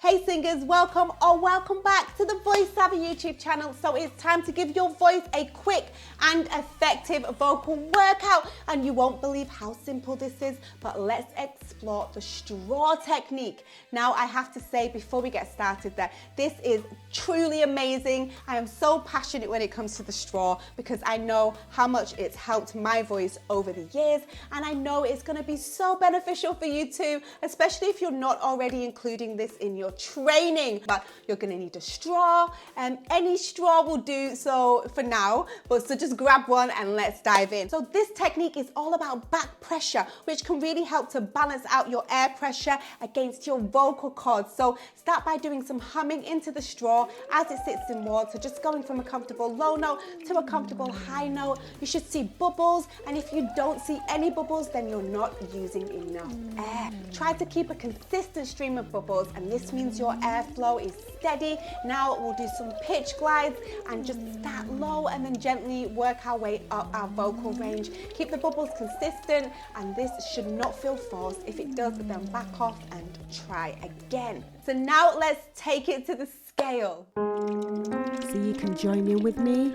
Hey singers, welcome or welcome back to the Voice Savvy YouTube channel. So it's time to give your voice a quick and effective vocal workout, and you won't believe how simple this is, but let's explore the straw technique. Now I have to say before we get started that this is truly amazing. I am so passionate when it comes to the straw because I know how much it's helped my voice over the years, and I know it's going to be so beneficial for you too, especially if you're not already including this in your training. But you're going to need a straw, and any straw will do so for now, but so just grab one and let's dive in. So this technique is all about back pressure, which can really help to balance out your air pressure against your vocal cords. So start by doing some humming into the straw as it sits in water, just going from a comfortable low note to a comfortable high note. You should see bubbles, and if you don't see any bubbles, then you're not using enough air. Try to keep a consistent stream of bubbles, and this means your airflow is steady. Now we'll do some pitch glides and just start low and then gently work our way up our vocal range. Keep the bubbles consistent, and this should not feel forced. If it does, then back off and try again. So now let's take it to the scale. So you can join in with me.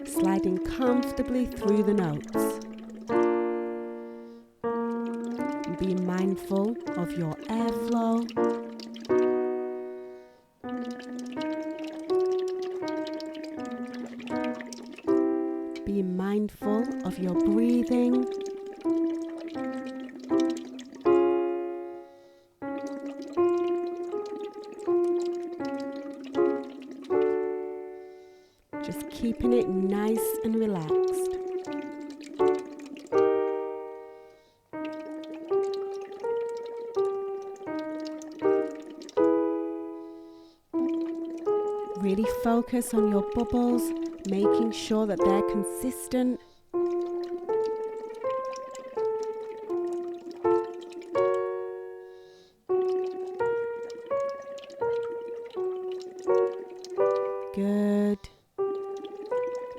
Sliding comfortably through the notes. Be mindful of your airflow. Be mindful of your breathing. Just keeping it nice and relaxed. Really focus on your bubbles, making sure that they're consistent. Good.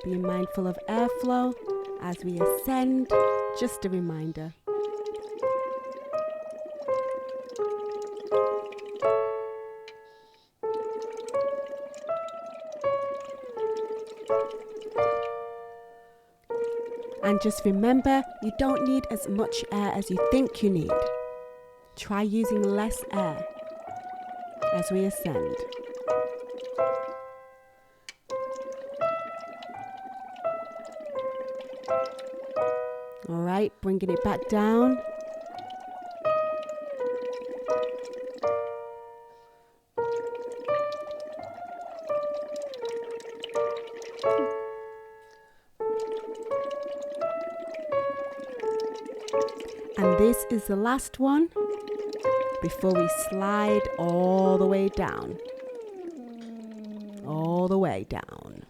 Being mindful of airflow as we ascend, just a reminder. And just remember, you don't need as much air as you think you need. Try using less air as we ascend. All right, bringing it back down. And this is the last one before we slide all the way down. All the way down.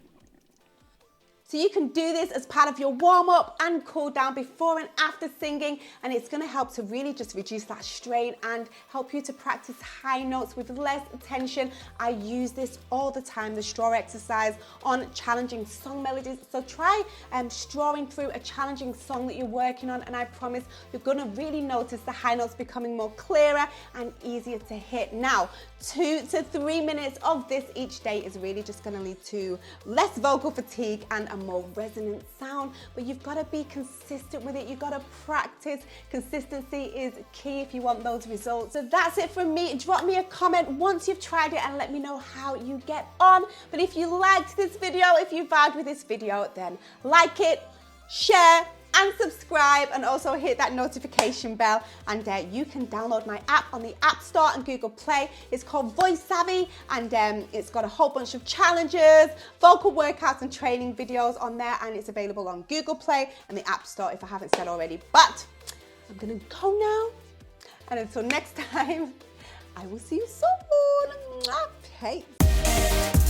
So you can do this as part of your warm-up and cool down before and after singing, and it's going to help to really just reduce that strain and help you to practice high notes with less tension. I use this all the time, the straw exercise, on challenging song melodies. So try strawing through a challenging song that you're working on, and I promise you're going to really notice the high notes becoming more clearer and easier to hit. Now, 2 to 3 minutes of this each day is really just going to lead to less vocal fatigue and a more resonant sound, but you've got to be consistent with it. You've got to practice. Consistency is key if you want those results. So that's it from me. Drop me a comment once you've tried it and let me know how you get on. But if you liked this video, if you vibed with this video, then like it, share, and subscribe, and also hit that notification bell. And you can download my app on the App Store and Google Play. It's called Voice Savvy, and it's got a whole bunch of challenges, vocal workouts and training videos on there, and it's available on Google Play and the App Store if I haven't said already. But I'm gonna go now, and until next time, I will see you soon. Peace.